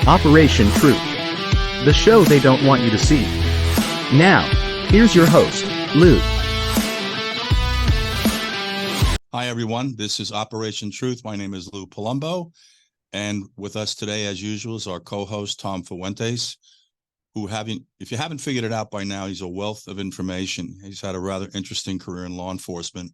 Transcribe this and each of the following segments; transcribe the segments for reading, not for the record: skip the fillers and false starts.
Operation Truth. The show they don't want you to see. Now, here's your host, Lou. Hi, everyone. This is Operation Truth. My name is Lou Palumbo. And with us today, as usual, is our co-host, Tom Fuentes, who if you haven't figured it out by now, he's a wealth of information. He's had a rather interesting career in law enforcement,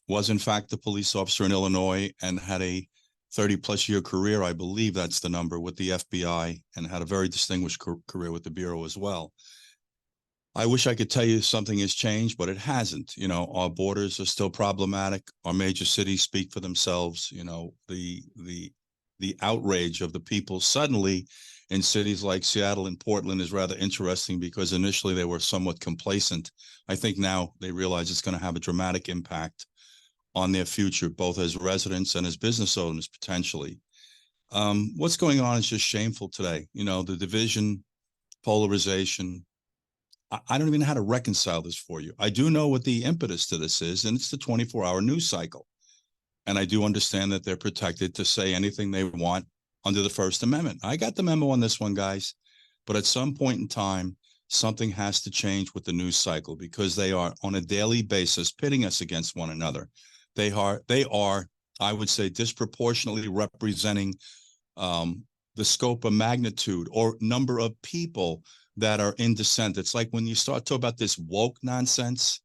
was in fact a police officer in Illinois, and had a 30-plus year career, I believe that's the number, with the FBI, and had a very distinguished career with the Bureau as well. I wish I could tell you something has changed, but it hasn't. You know, our borders are still problematic. Our major cities speak for themselves. You know, the outrage of the people suddenly in cities like Seattle and Portland is rather interesting, because initially they were somewhat complacent. I think now they realize it's going to have a dramatic impact on their future, both as residents and as business owners, potentially. What's going on is just shameful today. You know, the division, polarization. I don't even know how to reconcile this for you. I do know what the impetus to this is, and it's the 24-hour news cycle. And I do understand that they're protected to say anything they want under the First Amendment. I got the memo on this one, guys. But at some point in time, something has to change with the news cycle, because they are on a daily basis pitting us against one another. They are, I would say, disproportionately representing the scope of magnitude or number of people that are in dissent. It's like when you start talking about this woke nonsense.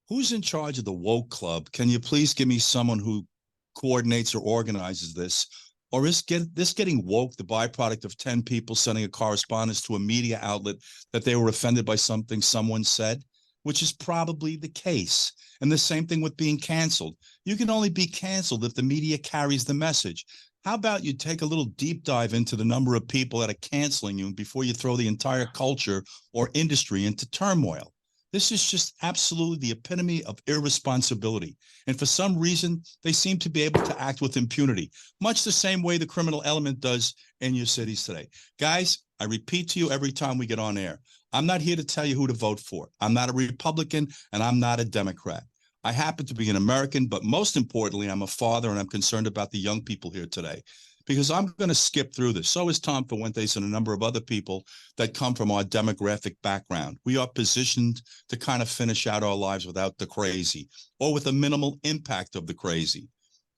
Who's in charge of the woke club? Can you please give me someone who coordinates or organizes this? Or is this getting woke the byproduct of 10 people sending a correspondence to a media outlet that they were offended by something someone said, which is probably the case? And the same thing with being canceled. You can only be canceled if the media carries the message. How about you take a little deep dive into the number of people that are canceling you before you throw the entire culture or industry into turmoil? This is just absolutely the epitome of irresponsibility. And for some reason, they seem to be able to act with impunity, much the same way the criminal element does in your cities today. Guys, I repeat to you every time we get on air, I'm not here to tell you who to vote for. I'm not a Republican and I'm not a Democrat. I happen to be an American, but most importantly, I'm a father, and I'm concerned about the young people here today, because I'm going to skip through this. So is Tom Fuentes and a number of other people that come from our demographic background. We are positioned to kind of finish out our lives without the crazy, or with a minimal impact of the crazy.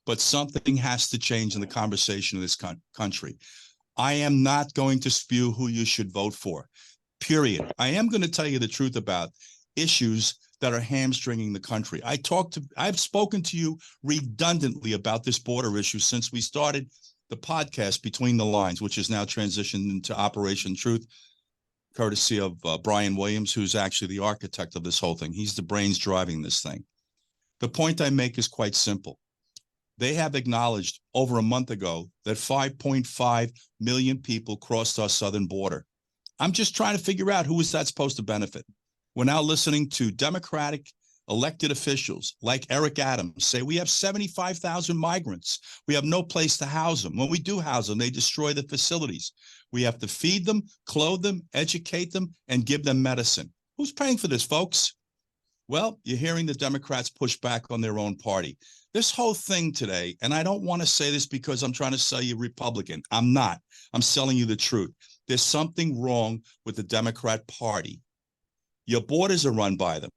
But something has to change in the conversation of this country. I am not going to spew who you should vote for, period. I am going to tell you the truth about issues that are hamstringing the country. I've spoken to you redundantly about this border issue since we started the podcast Between the Lines, which is now transitioned into Operation Truth, courtesy of Brian Williams, who's actually the architect of this whole thing. He's the brains driving this thing. The point I make is quite simple. They have acknowledged over a month ago that 5.5 million people crossed our southern border. I'm just trying to figure out who is that supposed to benefit. We're now listening to Democratic elected officials like Eric Adams say we have 75,000 migrants. We have no place to house them. When we do house them, they destroy the facilities. We have to feed them, clothe them, educate them, and give them medicine. Who's paying for this, folks? Well, you're hearing the Democrats push back on their own party. This whole thing today, and I don't want to say this because I'm trying to sell you Republican. I'm not. I'm selling you the truth. There's something wrong with the Democrat Party. Your borders are run by them.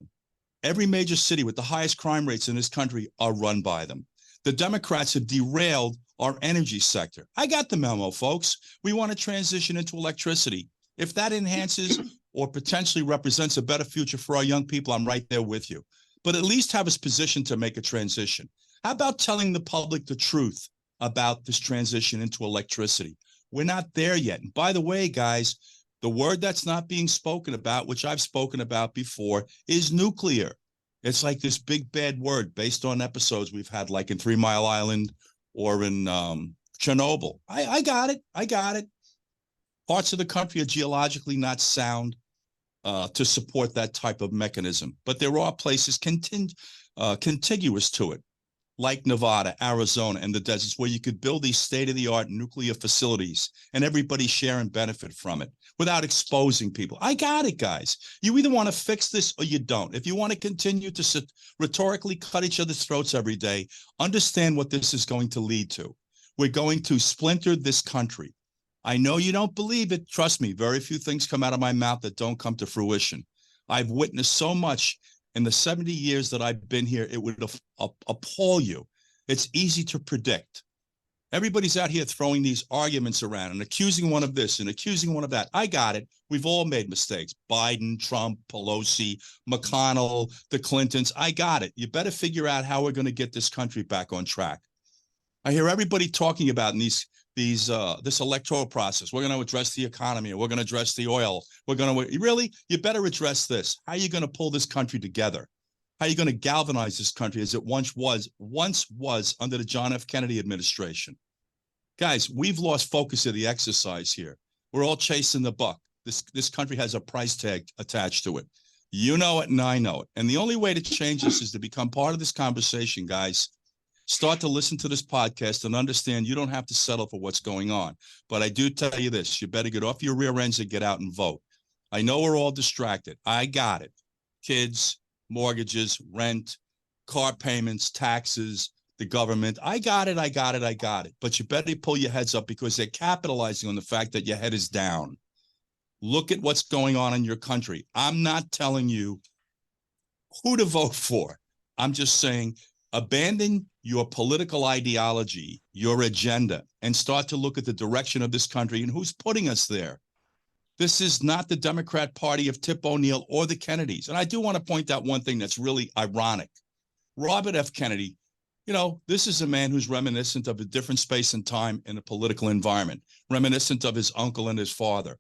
Every major city with the highest crime rates in this country are run by them. The Democrats have derailed our energy sector. I got the memo, folks. We want to transition into electricity. If that enhances or potentially represents a better future for our young people, I'm right there with you. But at least have us positioned to make a transition. How about telling the public the truth about this transition into electricity? We're not there yet. And by the way, guys, the word that's not being spoken about, which I've spoken about before, is nuclear. It's like this big bad word based on episodes we've had, like in 3 Mile Island or in Chernobyl. I got it. I got it. Parts of the country are geologically not sound to support that type of mechanism. But there are places contiguous to it, like Nevada, Arizona, and the deserts, where you could build these state-of-the-art nuclear facilities and everybody share and benefit from it without exposing people. I got it, guys. You either want to fix this or you don't. If you want to continue to rhetorically cut each other's throats every day, understand what this is going to lead to. We're going to splinter this country. I know you don't believe it. Trust me, very few things come out of my mouth that don't come to fruition. I've witnessed so much in the 70 years that I've been here, it would appall you. It's easy to predict. Everybody's out here throwing these arguments around and accusing one of this and accusing one of that. I got it. We've all made mistakes. Biden, Trump, Pelosi, McConnell, the Clintons. I got it. You better figure out how we're going to get this country back on track. I hear everybody talking about in this electoral process. We're going to address the economy. We're going to address the oil. You better address this. How are you going to pull this country together? How are you going to galvanize this country as it once was under the John F. Kennedy administration? Guys, we've lost focus of the exercise here. We're all chasing the buck. This country has a price tag attached to it. You know it and I know it. And the only way to change this is to become part of this conversation, guys. Start to listen to this podcast and understand you don't have to settle for what's going on. But I do tell you this, you better get off your rear ends and get out and vote. I know we're all distracted. I got it. Kids, mortgages, rent, car payments, taxes, the government. I got it. But you better pull your heads up because they're capitalizing on the fact that your head is down. Look at what's going on in your country. I'm not telling you who to vote for. I'm just saying abandon your political ideology, your agenda, and start to look at the direction of this country and who's putting us there. This is not the Democrat Party of Tip O'Neill or the Kennedys. And I do want to point out one thing that's really ironic. Robert F. Kennedy, this is a man who's reminiscent of a different space and time in a political environment, reminiscent of his uncle and his father.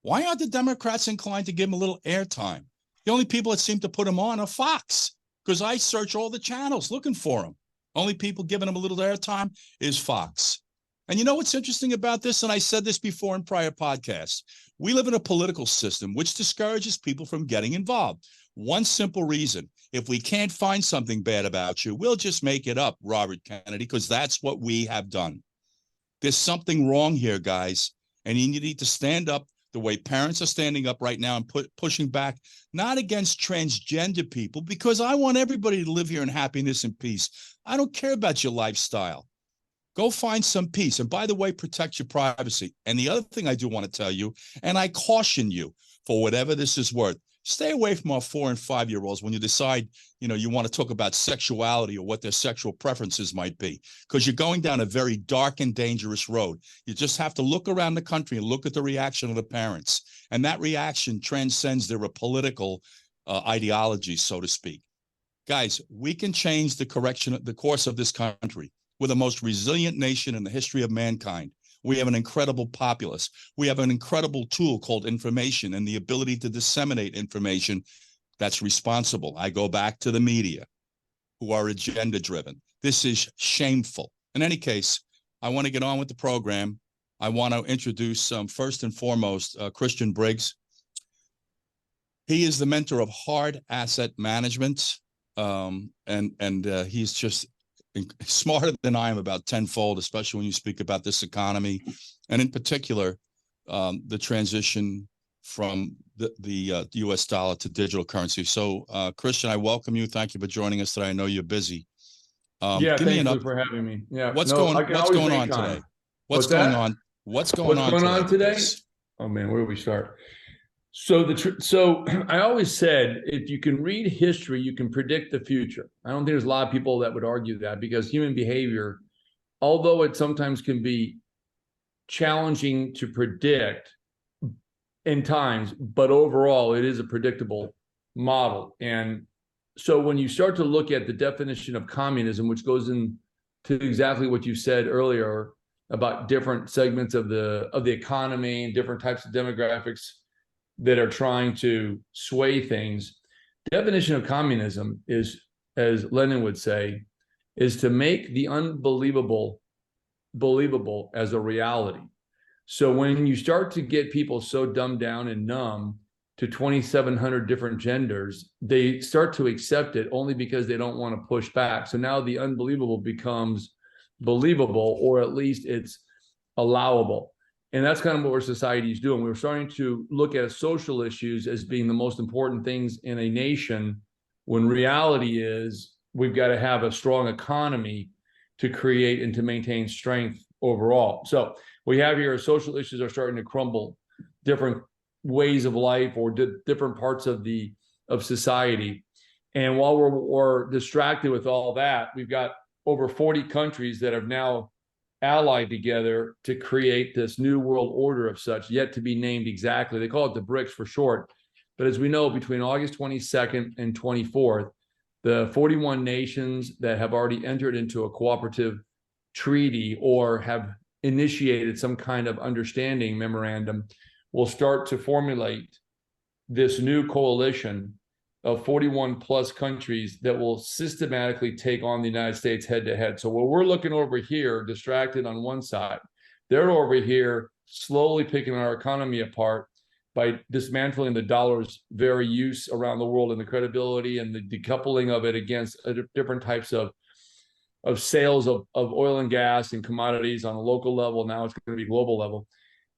Why aren't the Democrats inclined to give him a little airtime? The only people that seem to put him on are Fox, because I search all the channels looking for him. Only people giving him a little airtime is Fox. And you know what's interesting about this? And I said this before in prior podcasts. We live in a political system which discourages people from getting involved. One simple reason. If we can't find something bad about you, we'll just make it up, Robert Kennedy, because that's what we have done. There's something wrong here, guys. And you need to stand up the way parents are standing up right now and pushing back, not against transgender people, because I want everybody to live here in happiness and peace. I don't care about your lifestyle. Go find some peace. And by the way, protect your privacy. And the other thing I do want to tell you, and I caution you for whatever this is worth, stay away from our 4 and 5-year-olds when you decide, you want to talk about sexuality or what their sexual preferences might be, because you're going down a very dark and dangerous road. You just have to look around the country and look at the reaction of the parents. And that reaction transcends their political ideology, so to speak. Guys, we can change the course of this country. We're the most resilient nation in the history of mankind. We have an incredible populace. We have an incredible tool called information and the ability to disseminate information that's responsible. I go back to the media, who are agenda-driven. This is shameful. In any case, I want to get on with the program. I want to introduce, first and foremost, Christian Briggs. He is the mentor of hard asset management, and he's just smarter than I am about tenfold, especially when you speak about this economy, and in particular, the transition from the U.S. dollar to digital currency. So, Christian, I welcome you. Thank you for joining us today. I know you're busy. Thank you for having me. Yeah, what's going on today? What's going on today? Oh man, where do we start? So I always said, if you can read history, you can predict the future. I don't think there's a lot of people that would argue that, because human behavior, although it sometimes can be challenging to predict in times, but overall it is a predictable model. And so when you start to look at the definition of communism, which goes into exactly what you said earlier about different segments of the economy and different types of demographics that are trying to sway things. Definition of communism is, as Lenin would say, is to make the unbelievable believable as a reality. So when you start to get people so dumbed down and numb to 2,700 different genders, they start to accept it only because they don't want to push back. So now the unbelievable becomes believable, or at least it's allowable. And that's kind of what our society is doing. We're starting to look at social issues as being the most important things in a nation, when reality is we've got to have a strong economy to create and to maintain strength overall. So we have here social issues are starting to crumble, different ways of life or different parts of society. And while we're distracted with all that, we've got over 40 countries that have now allied together to create this new world order of such, yet to be named exactly. They call it the BRICS for short. But as we know, between August 22nd and 24th, the 41 nations that have already entered into a cooperative treaty or have initiated some kind of understanding memorandum will start to formulate this new coalition of 41 plus countries that will systematically take on the United States head to head. So while we're looking over here, distracted on one side, they're over here slowly picking our economy apart by dismantling the dollar's very use around the world and the credibility and the decoupling of it against different types of sales of oil and gas and commodities on a local level. Now it's going to be global level.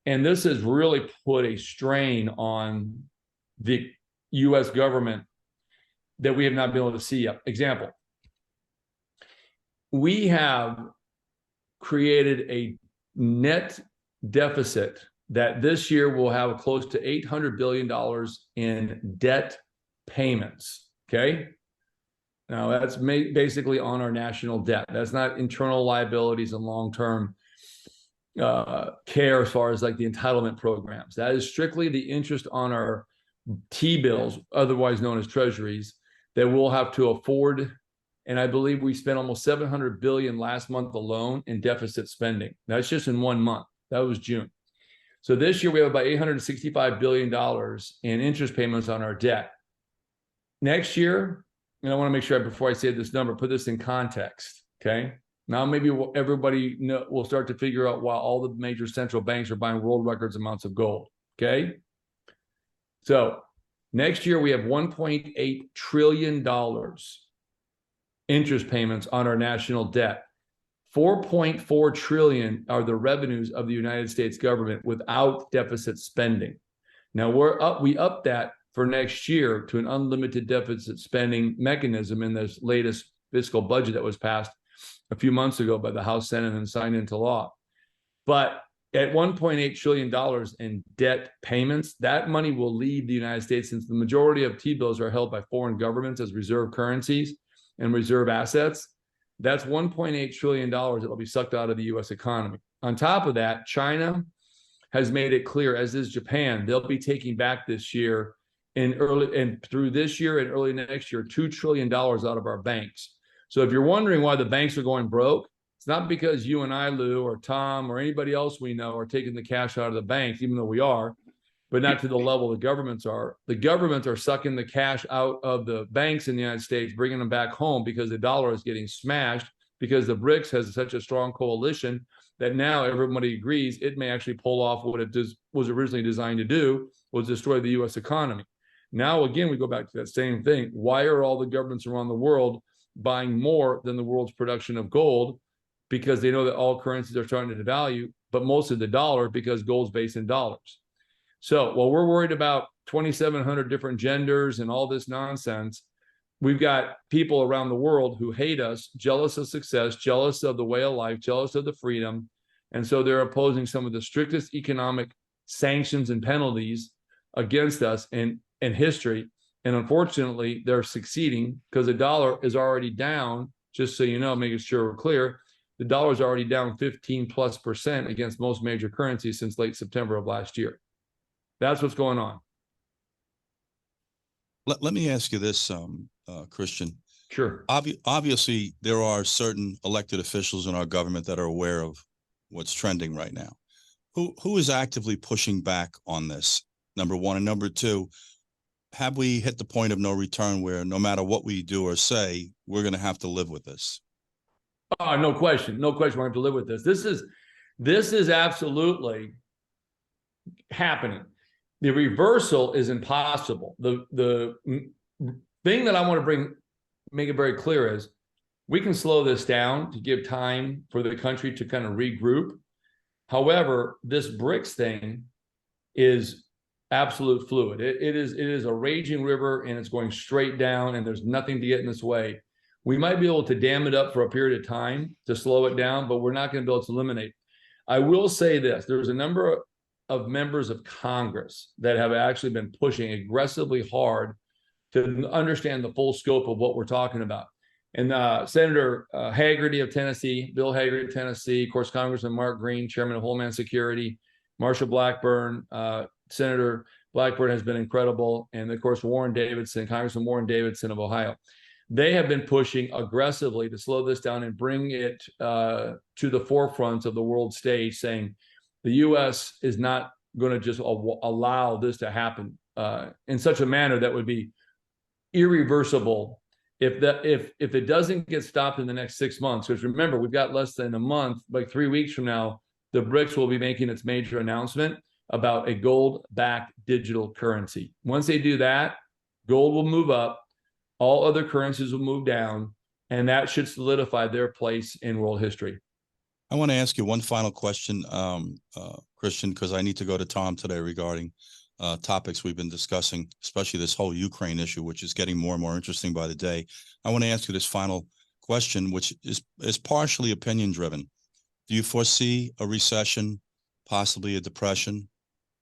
And this has really put a strain on the U.S. government that we have not been able to see yet. Example, we have created a net deficit that this year will have close to $800 billion in debt payments, okay? Now, that's basically on our national debt. That's not internal liabilities and long-term care as far as like the entitlement programs. That is strictly the interest on our T-bills, otherwise known as treasuries, that we'll have to afford. And I believe we spent almost $700 billion last month alone in deficit spending. That's just in 1 month. That was June. So this year we have about $865 billion in interest payments on our debt. Next year, and I want to make sure before I say this number, put this in context, okay? Now maybe everybody will start to figure out why all the major central banks are buying world records amounts of gold, okay? So next year we have $1.8 trillion interest payments on our national debt. 4.4 trillion are the revenues of the United States government without deficit spending. Now we upped that for next year to an unlimited deficit spending mechanism in this latest fiscal budget that was passed a few months ago by the House, Senate, and signed into law. But at $1.8 trillion in debt payments, that money will leave the United States since the majority of T-bills are held by foreign governments as reserve currencies and reserve assets. That's $1.8 trillion that will be sucked out of the U.S. economy. On top of that, China has made it clear, as is Japan, they'll be taking back this year and through this year and early next year, $2 trillion out of our banks. So if you're wondering why the banks are going broke, it's not because you and I, Lou, or Tom, or anybody else we know are taking the cash out of the banks, even though we are, but not to the level the governments are. The governments are sucking the cash out of the banks in the United States, bringing them back home because the dollar is getting smashed, because the BRICS has such a strong coalition that now everybody agrees it may actually pull off what it was originally designed to do, was destroy the U.S. economy. Now, again, we go back to that same thing. Why are all the governments around the world buying more than the world's production of gold? Because they know that all currencies are starting to devalue, but most of the dollar because gold's based in dollars. So while we're worried about 2,700 different genders and all this nonsense, we've got people around the world who hate us, jealous of success, jealous of the way of life, jealous of the freedom. And so they're opposing some of the strictest economic sanctions and penalties against us in history. And unfortunately, they're succeeding because the dollar is already down, just so you know, making sure we're clear, the dollar is already down 15+% against most major currencies since late September of last year. That's what's going on. Let me ask you this, Christian. Sure. Obviously, there are certain elected officials in our government that are aware of what's trending right now. Who is actively pushing back on this? Number one. And number two, have we hit the point of no return where no matter what we do or say, we're going to have to live with this? Oh, no question. No question. We have to live with this. This is absolutely happening. The reversal is impossible. The thing that I want to make it very clear is we can slow this down to give time for the country to kind of regroup. However, this BRICS thing is absolute fluid. It is a raging river and it's going straight down and there's nothing to get in this way. We might be able to dam it up for a period of time to slow it down, but we're not going to be able to eliminate. I will say this, there's a number of members of Congress that have actually been pushing aggressively hard to understand the full scope of what we're talking about. And Senator Hagerty of Tennessee, Bill Hagerty of Tennessee, of course, Congressman Mark Green, Chairman of Homeland Security, Marsha Blackburn, Senator Blackburn has been incredible. And of course, Warren Davidson, Congressman Warren Davidson of Ohio. They have been pushing aggressively to slow this down and bring it to the forefront of the world stage, saying the U.S. is not going to just allow this to happen in such a manner that would be irreversible if it doesn't get stopped in the next 6 months. Because remember, we've got less than a month, like 3 weeks from now, the BRICS will be making its major announcement about a gold-backed digital currency. Once they do that, gold will move up, all other currencies will move down, and that should solidify their place in world history. I want to ask you one final question, Christian, because I need to go to Tom today regarding topics we've been discussing, especially this whole Ukraine issue, which is getting more and more interesting by the day. I want to ask you this final question, which is partially opinion driven. Do you foresee a recession, possibly a depression?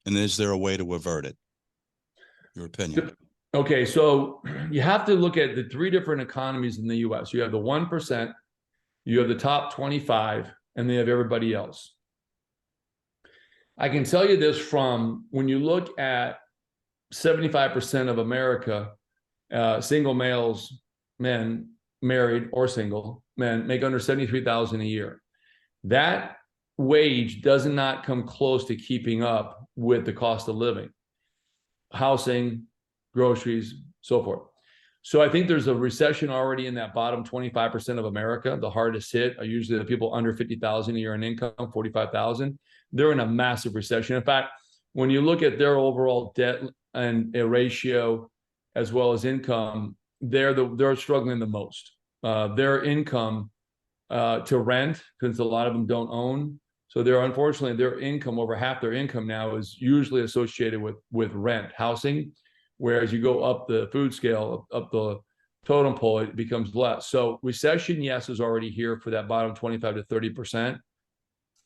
And is there a way to avert it? Your opinion. Okay, so you have to look at the 3 different economies in the U.S. You have the 1%, you have the top 25, and then you have everybody else. I can tell you this from when you look at 75% of America, single males, men, married or single, men make under $73,000 a year. That wage does not come close to keeping up with the cost of living, housing, groceries, so forth. So I think there's a recession already in that bottom 25% of America. The hardest hit are usually the people under 50,000 a year in income, 45,000. They're in a massive recession. In fact, when you look at their overall debt and a ratio as well as income, they're struggling the most. Their income to rent, because a lot of them don't own. So unfortunately, their income, over half their income now is usually associated with rent, housing. Whereas you go up the food scale, up the totem pole, it becomes less. So recession, yes, is already here for that bottom 25 to 30%.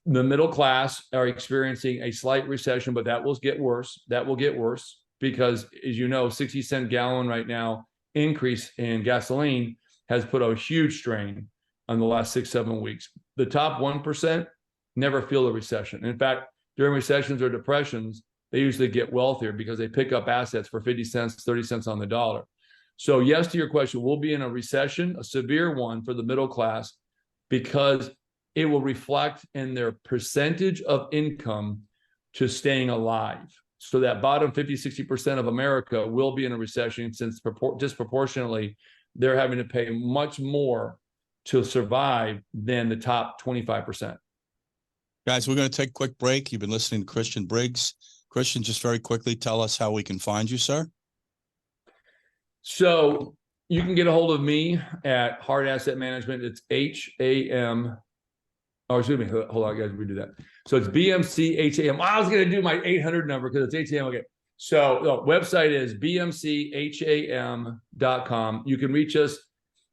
The middle class are experiencing a slight recession, but that will get worse. That will get worse because, as you know, 60-cent gallon right now increase in gasoline has put a huge strain on the last 6-7 weeks. The top 1% never feel a recession. In fact, during recessions or depressions, they usually get wealthier because they pick up assets for 50 cents, 30 cents on the dollar. So yes, to your question, we'll be in a recession, a severe one for the middle class, because it will reflect in their percentage of income to staying alive. So that bottom 50, 60% of America will be in a recession, since disproportionately they're having to pay much more to survive than the top 25%. Guys, we're going to take a quick break. You've been listening to Christian Briggs. Christian, just very quickly, tell us how we can find you, sir. So you can get a hold of me at Hard Asset Management. It's HAM. Oh, excuse me. Hold on, guys. We do that. So it's BMCHAM. I was going to do my 800 number because it's HAM. Okay. So the website is bmcham.com. You can reach us.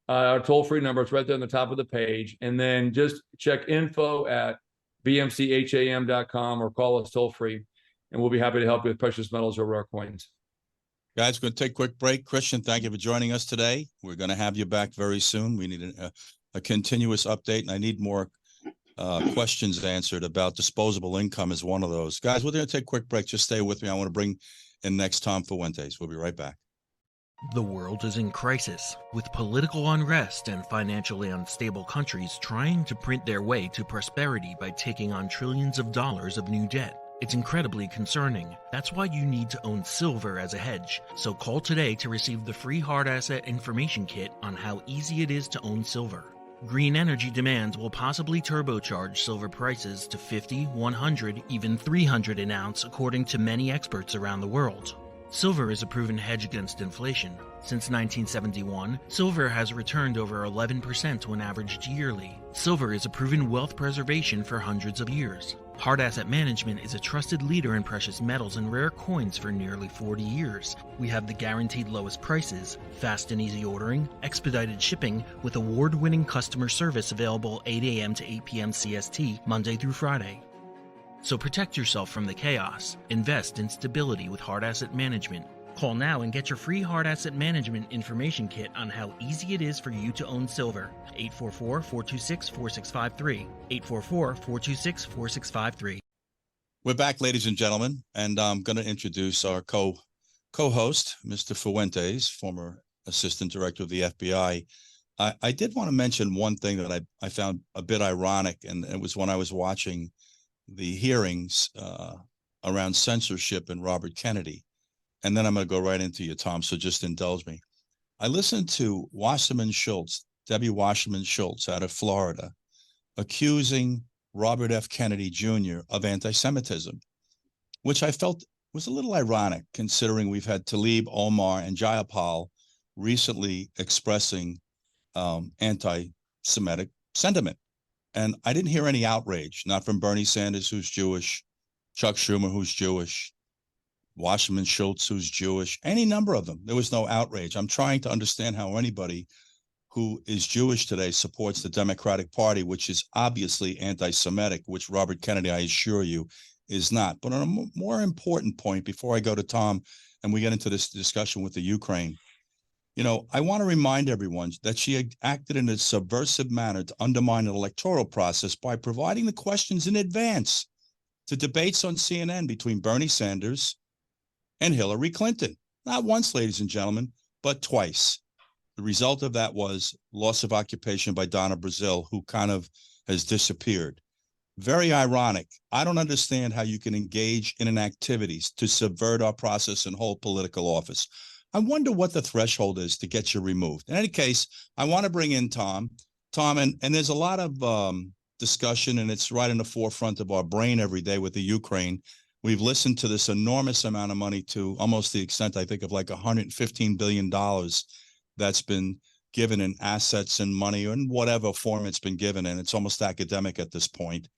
Our toll-free number, it's right there on the top of the page. And then just check info at bmcham.com or call us toll-free. And we'll be happy to help you with precious metals or rare coins. Guys, we're going to take a quick break. Christian, thank you for joining us today. We're going to have you back very soon. We need a continuous update, and I need more questions answered about disposable income as one of those. Guys, we're going to take a quick break. Just stay with me. I want to bring in next Tom Fuentes. We'll be right back. The world is in crisis, with political unrest and financially unstable countries trying to print their way to prosperity by taking on trillions of dollars of new debt. It's incredibly concerning. That's why you need to own silver as a hedge. So call today to receive the free hard asset information kit on how easy it is to own silver. Green energy demands will possibly turbocharge silver prices to 50, 100, even 300 an ounce, according to many experts around the world. Silver is a proven hedge against inflation. Since 1971, silver has returned over 11% when averaged yearly. Silver is a proven wealth preservation for hundreds of years. Hard Asset Management is a trusted leader in precious metals and rare coins for nearly 40 years. We have the guaranteed lowest prices, fast and easy ordering, expedited shipping, with award-winning customer service available 8 a.m. to 8 p.m. CST, Monday through Friday. So protect yourself from the chaos. Invest in stability with Hard Asset Management. Call now and get your free Hard Asset Management information kit on how easy it is for you to own silver. 844-426-4653. 844-426-4653. We're back, ladies and gentlemen, and I'm going to introduce our co-host, Mr. Fuentes, former Assistant Director of the FBI. I did want to mention one thing that I found a bit ironic, and it was when I was watching the hearings around censorship and Robert Kennedy. And then I'm going to go right into you, Tom, so just indulge me. I listened to Debbie Wasserman Schultz out of Florida, accusing Robert F. Kennedy Jr. of anti-Semitism, which I felt was a little ironic considering we've had Tlaib, Omar, and Jayapal recently expressing anti-Semitic sentiment. And I didn't hear any outrage, not from Bernie Sanders, who's Jewish, Chuck Schumer, who's Jewish, Wasserman Schultz, who's Jewish, any number of them. There was no outrage. I'm trying to understand how anybody who is Jewish today supports the Democratic Party, which is obviously anti-Semitic, which Robert Kennedy, I assure you, is not. But on a more important point, before I go to Tom and we get into this discussion with the Ukraine, I want to remind everyone that she acted in a subversive manner to undermine an electoral process by providing the questions in advance to debates on CNN between Bernie Sanders and Hillary Clinton. Not once, ladies and gentlemen, but twice. The result of that was loss of occupation by Donna Brazil, who kind of has disappeared. Very ironic. I don't understand how you can engage in an activities to subvert our process and hold political office. I wonder what the threshold is to get you removed. In any case, I want to bring in Tom. Tom, and there's a lot of discussion, and it's right in the forefront of our brain every day with the Ukraine. We've listened to this enormous amount of money, to almost the extent, I think, of like $115 billion that's been given in assets and money or in whatever form it's been given in. It's almost academic at this point.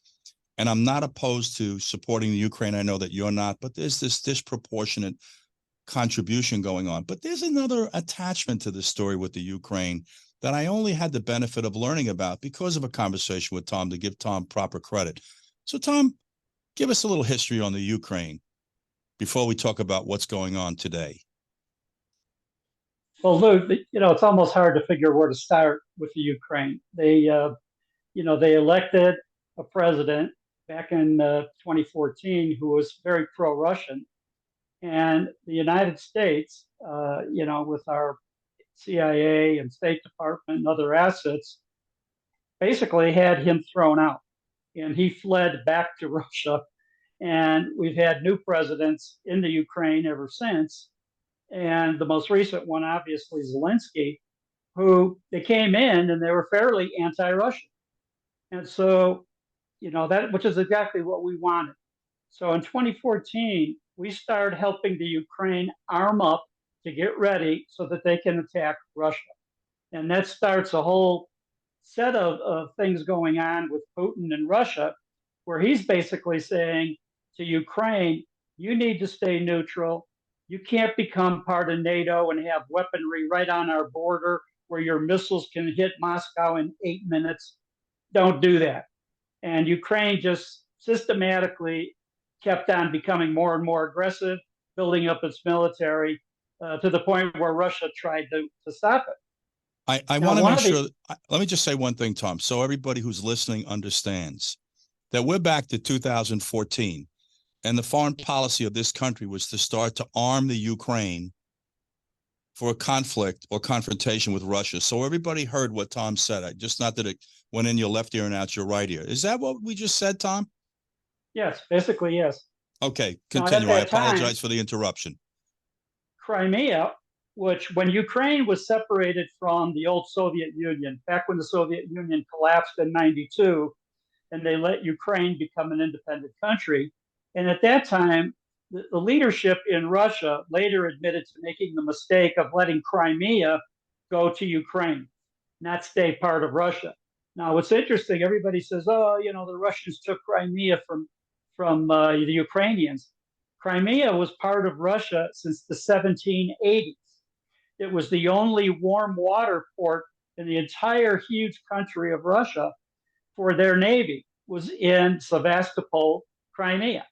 And I'm not opposed to supporting the Ukraine. I know that you're not, but there's this disproportionate contribution going on. But there's another attachment to this story with the Ukraine that I only had the benefit of learning about because of a conversation with Tom, to give Tom proper credit. So Tom, give us a little history on the Ukraine before we talk about what's going on today. Well, Lou, it's almost hard to figure where to start with the Ukraine. They elected a president back in 2014 who was very pro-Russian, and the United States, with our CIA and State Department and other assets, basically had him thrown out, and he fled back to Russia. And we've had new presidents in the Ukraine ever since. And the most recent one, obviously, Zelensky, who they came in and they were fairly anti-Russian. And so, that, which is exactly what we wanted. So in 2014, we started helping the Ukraine arm up to get ready so that they can attack Russia. And that starts a whole set of things going on with Putin and Russia, where he's basically saying to Ukraine, you need to stay neutral. You can't become part of NATO and have weaponry right on our border where your missiles can hit Moscow in 8 minutes. Don't do that. And Ukraine just systematically kept on becoming more and more aggressive, building up its military to the point where Russia tried to stop it. I want to make sure, let me just say one thing, Tom, so everybody who's listening understands that we're back to 2014. And the foreign policy of this country was to start to arm the Ukraine for a conflict or confrontation with Russia. So everybody heard what Tom said. Just not that it went in your left ear and out your right ear. Is that what we just said, Tom? Yes, basically, yes. Okay, continue. I apologize for the interruption. Crimea, which when Ukraine was separated from the old Soviet Union, back when the Soviet Union collapsed in 92, and they let Ukraine become an independent country. And at that time, the leadership in Russia later admitted to making the mistake of letting Crimea go to Ukraine, not stay part of Russia. Now, what's interesting, everybody says, the Russians took Crimea from the Ukrainians. Crimea was part of Russia since the 1780s. It was the only warm water port in the entire huge country of Russia for their navy, was in Sevastopol, Crimea.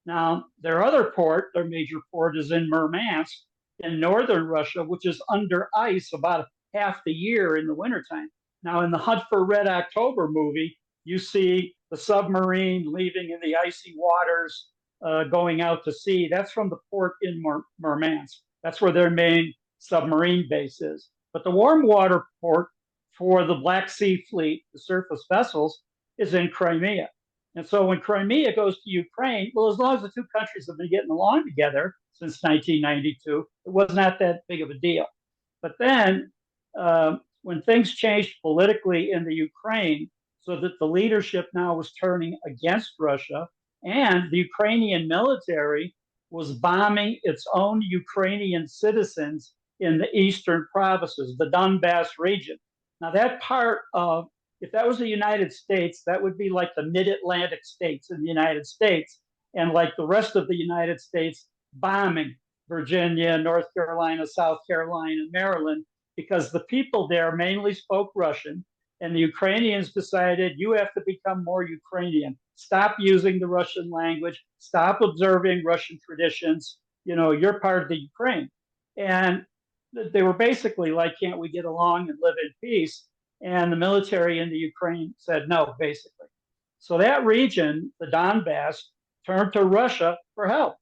Now, their other port, their major port, is in Murmansk in northern Russia, which is under ice about half the year in the wintertime. Now, in the Hunt for Red October movie, you see the submarine leaving in the icy waters, going out to sea. That's from the port in Murmansk. That's where their main submarine base is. But the warm water port for the Black Sea Fleet, the surface vessels, is in Crimea. And so when Crimea goes to Ukraine, well, as long as the two countries have been getting along together since 1992, it was not that big of a deal. But then when things changed politically in the Ukraine, so that the leadership now was turning against Russia, and the Ukrainian military was bombing its own Ukrainian citizens in the eastern provinces, the Donbass region. Now, that part of, if that was the United States, that would be like the mid-Atlantic states in the United States, and like the rest of the United States bombing Virginia, North Carolina, South Carolina, Maryland, because the people there mainly spoke Russian, and the Ukrainians decided, you have to become more Ukrainian. Stop using the Russian language. Stop observing Russian traditions. You know, you're part of the Ukraine. And they were basically like, can't we get along and live in peace? And the military in the Ukraine said no, basically. So that region, the Donbass, turned to Russia for help.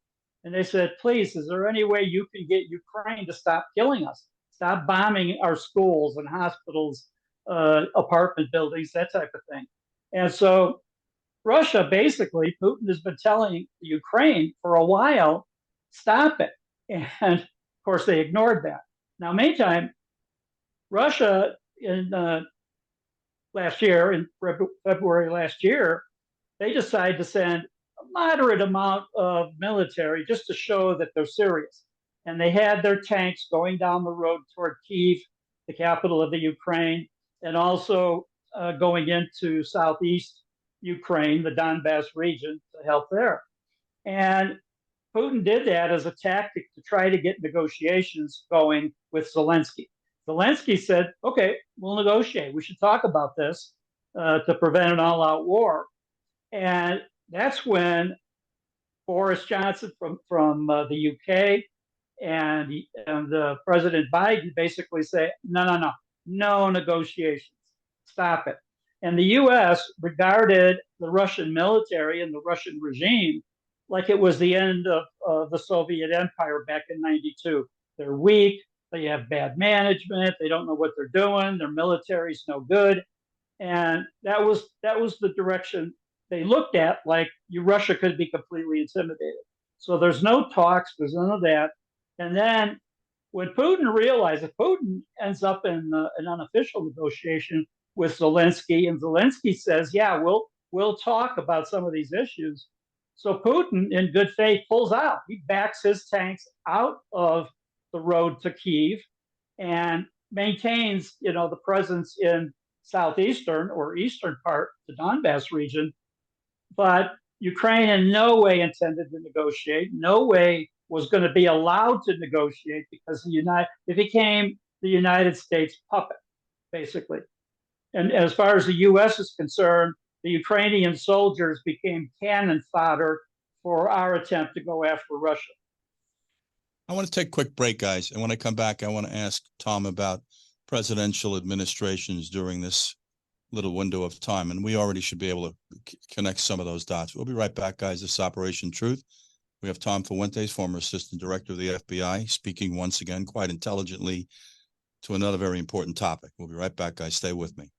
And they said, please, is there any way you can get Ukraine to stop killing us? Stop bombing our schools and hospitals, apartment buildings, that type of thing. And so Russia, basically, Putin has been telling the Ukraine for a while, stop it. And of course, they ignored that. Now, meantime, Russia in last year, in February last year, they decided to send a moderate amount of military just to show that they're serious. And they had their tanks going down the road toward Kyiv, the capital of the Ukraine, and also going into southeast Ukraine, the Donbass region, to help there. And Putin did that as a tactic to try to get negotiations going with Zelensky. Zelensky said, okay, we'll negotiate. We should talk about this to prevent an all-out war. And that's when Boris Johnson from the UK and President Biden basically say, no negotiations. Stop it. And the U.S. regarded the Russian military and the Russian regime like it was the end of the Soviet Empire back in '92. They're weak. They have bad management. They don't know what they're doing. Their military's no good. And that was the direction they looked at, like Russia could be completely intimidated. So there's no talks. There's none of that. And then when Putin realized that Putin ends up in an unofficial negotiation with Zelensky, and Zelensky says, yeah, we'll talk about some of these issues. So Putin, in good faith, pulls out. He backs his tanks out of the road to Kyiv and maintains, the presence in southeastern or eastern part, the Donbass region. But Ukraine in no way intended to negotiate, no way was going to be allowed to negotiate, because it became the United States puppet, basically. And as far as the U.S. is concerned, the Ukrainian soldiers became cannon fodder for our attempt to go after Russia. I want to take a quick break, guys. And when I come back, I want to ask Tom about presidential administrations during this little window of time. And we already should be able to connect some of those dots. We'll be right back, guys. This is Operation Truth. We have Tom Fuentes, former assistant director of the FBI, speaking once again quite intelligently to another very important topic. We'll be right back, guys. Stay with me.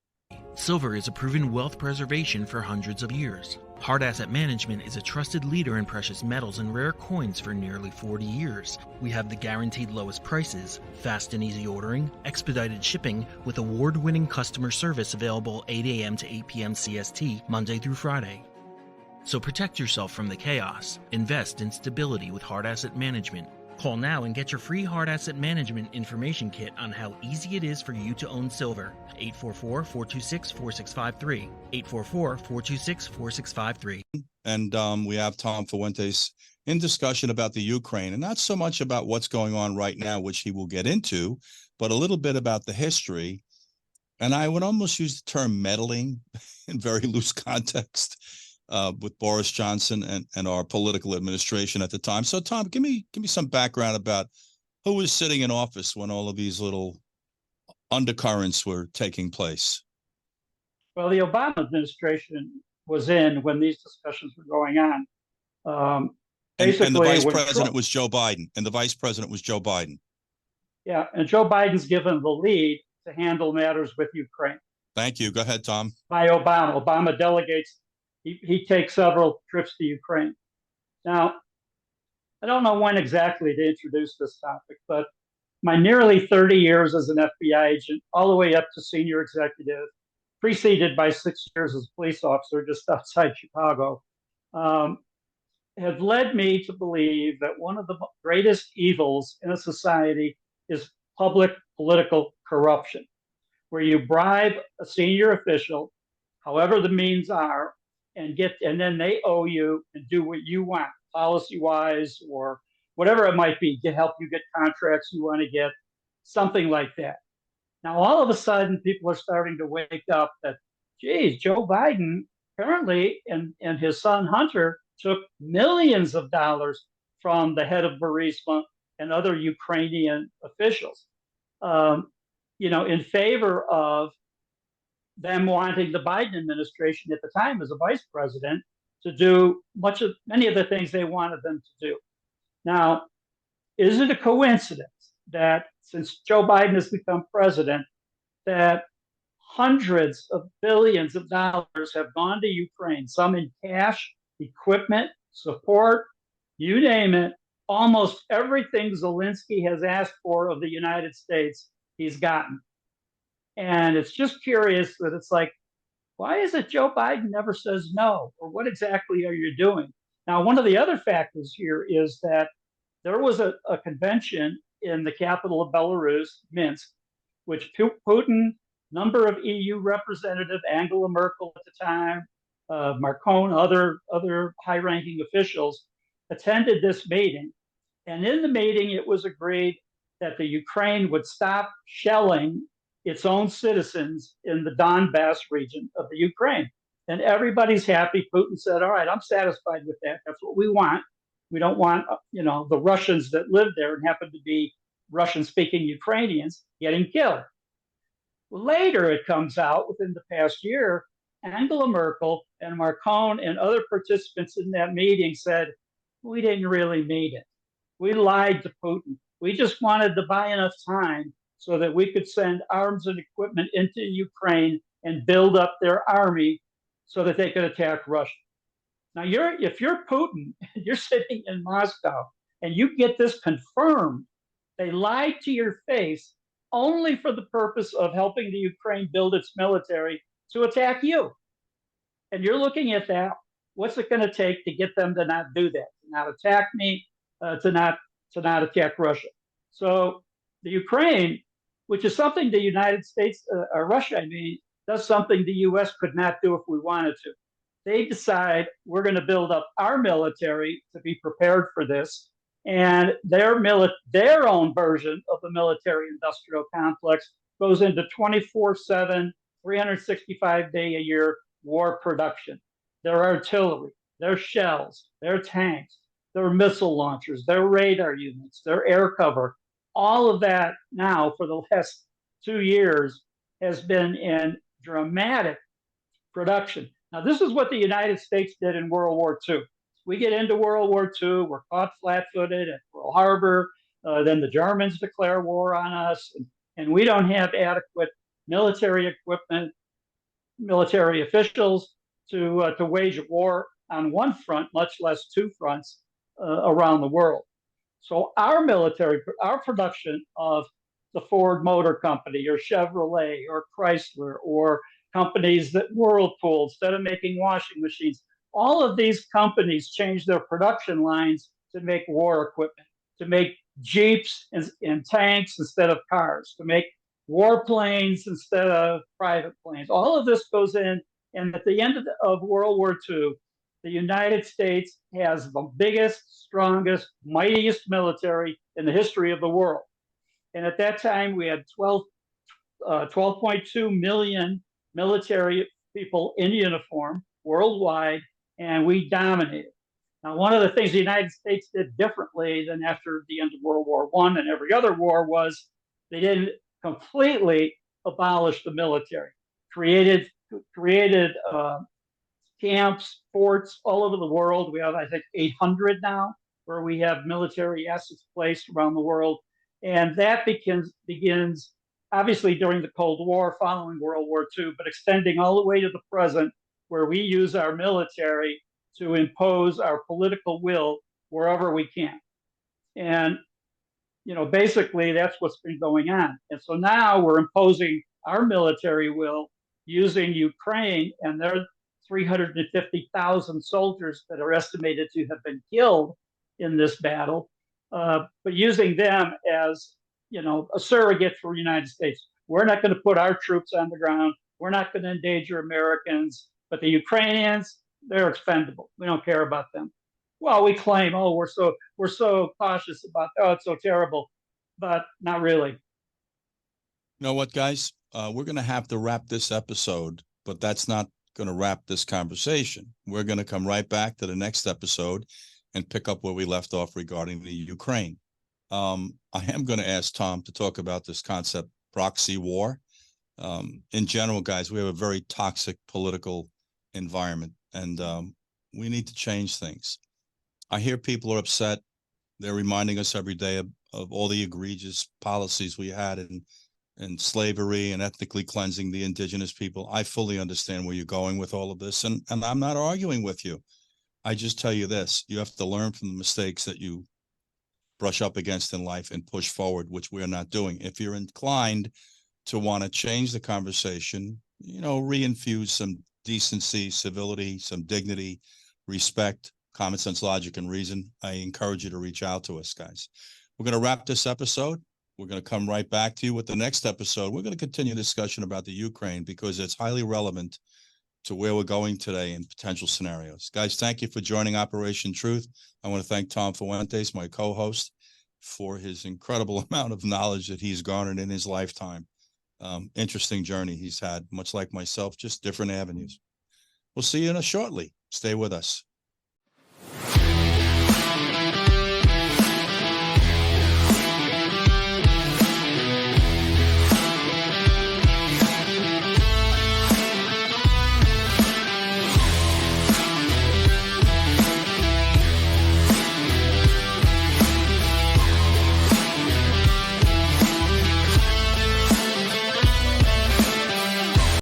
Silver is a proven wealth preservation for hundreds of years. Hard Asset Management is a trusted leader in precious metals and rare coins for nearly 40 years. We have the guaranteed lowest prices, fast and easy ordering, expedited shipping, with award-winning customer service available 8 a.m. to 8 p.m. CST, Monday through Friday. So protect yourself from the chaos. Invest in stability with Hard Asset Management. Call now and get your free Hard Asset Management information kit on how easy it is for you to own silver. 844-426-4653. 844-426-4653. And we have Tom Fuentes in discussion about the Ukraine, and not so much about what's going on right now, which he will get into, but a little bit about the history. And I would almost use the term meddling in very loose context with Boris Johnson and our political administration at the time. So, Tom, give me some background about who was sitting in office when all of these little undercurrents were taking place. Well, the Obama administration was in when these discussions were going on. Basically, and the vice president Trump, was Joe Biden, and the vice president was Joe Biden. Yeah, and Joe Biden's given the lead to handle matters with Ukraine. Thank you. Go ahead, Tom. By Obama. Obama delegates, he takes several trips to Ukraine. Now, I don't know when exactly to introduce this topic, but my nearly 30 years as an FBI agent, all the way up to senior executive, preceded by 6 years as a police officer just outside Chicago, have led me to believe that one of the greatest evils in a society is public political corruption, where you bribe a senior official, however the means are, and then they owe you and do what you want, policy-wise or whatever it might be, to help you get contracts you want to get, something like that. Now, all of a sudden, people are starting to wake up that, geez, Joe Biden apparently and his son Hunter took millions of dollars from the head of Burisma and other Ukrainian officials, in favor of them wanting the Biden administration at the time as a vice president to do many of the things they wanted them to do. Now, is it a coincidence that since Joe Biden has become president, that hundreds of billions of dollars have gone to Ukraine, some in cash, equipment, support, you name it, almost everything Zelensky has asked for of the United States, he's gotten. And it's just curious that it's like, why is it Joe Biden never says no? Or what exactly are you doing? Now, one of the other factors here is that there was a convention in the capital of Belarus, Minsk, which Putin, number of EU representatives, Angela Merkel at the time, Macron, other high-ranking officials attended this meeting. And in the meeting, it was agreed that the Ukraine would stop shelling its own citizens in the Donbass region of the Ukraine. And everybody's happy. Putin said, all right, I'm satisfied with that. That's what we want. We don't want, the Russians that live there and happen to be Russian-speaking Ukrainians getting killed. Later, it comes out within the past year, Angela Merkel and Macron and other participants in that meeting said, we didn't really mean it. We lied to Putin. We just wanted to buy enough time so that we could send arms and equipment into Ukraine and build up their army so that they could attack Russia. Now, if you're Putin, you're sitting in Moscow, and you get this confirmed, they lied to your face only for the purpose of helping the Ukraine build its military to attack you. And you're looking at that. What's it going to take to get them to not do that, to not attack me, to not attack Russia? So the Ukraine, which is something the United States, or Russia, does something the U.S. could not do if we wanted to. They decide we're going to build up our military to be prepared for this, and their own version of the military-industrial complex goes into 24/7, 365-day-a-year war production. Their artillery, their shells, their tanks, their missile launchers, their radar units, their air cover, all of that now for the last 2 years has been in dramatic production. Now, this is what the United States did in World War II. We get into World War II, we're caught flat-footed at Pearl Harbor, then the Germans declare war on us, and we don't have adequate military equipment, military officials to wage a war on one front, much less two fronts around the world. So our production of the Ford Motor Company or Chevrolet or Chrysler or companies that Whirlpool, instead of making washing machines, all of these companies changed their production lines to make war equipment, to make Jeeps and tanks instead of cars, to make warplanes instead of private planes. All of this goes in, and at the end of World War II, the United States has the biggest, strongest, mightiest military in the history of the world. And at that time, we had 12.2 million military people in uniform worldwide, and we dominated. Now, one of the things the United States did differently than after the end of World War I and every other war was they didn't completely abolish the military, created camps, forts all over the world. We have, I think, 800 now, where we have military assets placed around the world. And that begins obviously during the Cold War, following World War II, but extending all the way to the present, where we use our military to impose our political will wherever we can. And, basically that's what's been going on. And so now we're imposing our military will using Ukraine and their 350,000 soldiers that are estimated to have been killed in this battle, but using them as, a surrogate for the United States. We're not going to put our troops on the ground. We're not going to endanger Americans, but the Ukrainians, they're expendable. We don't care about them. Well, we claim, we're so cautious about, it's so terrible, but not really. You know what, guys? We're going to have to wrap this episode, but that's not going to wrap this conversation. We're going to come right back to the next episode and pick up where we left off regarding the Ukraine. I am going to ask Tom to talk about this concept, proxy war. In general, guys, we have a very toxic political environment, and we need to change things. I hear people are upset. They're reminding us every day of all the egregious policies we had in slavery and ethnically cleansing the indigenous people. I fully understand where you're going with all of this, and I'm not arguing with you. I just tell you this: you have to learn from the mistakes that you brush up against in life and push forward, which we're not doing. If you're inclined to want to change the conversation, reinfuse some decency, civility, some dignity, respect, common sense, logic, and reason, I encourage you to reach out to us, guys. We're going to wrap this episode. We're going to come right back to you with the next episode. We're going to continue discussion about the Ukraine because it's highly relevant to where we're going today in potential scenarios. Guys, thank you for joining Operation Truth. I want to thank Tom Fuentes, my co-host, for his incredible amount of knowledge that he's garnered in his lifetime. Interesting journey he's had, much like myself, just different avenues. We'll see you shortly. Stay with us.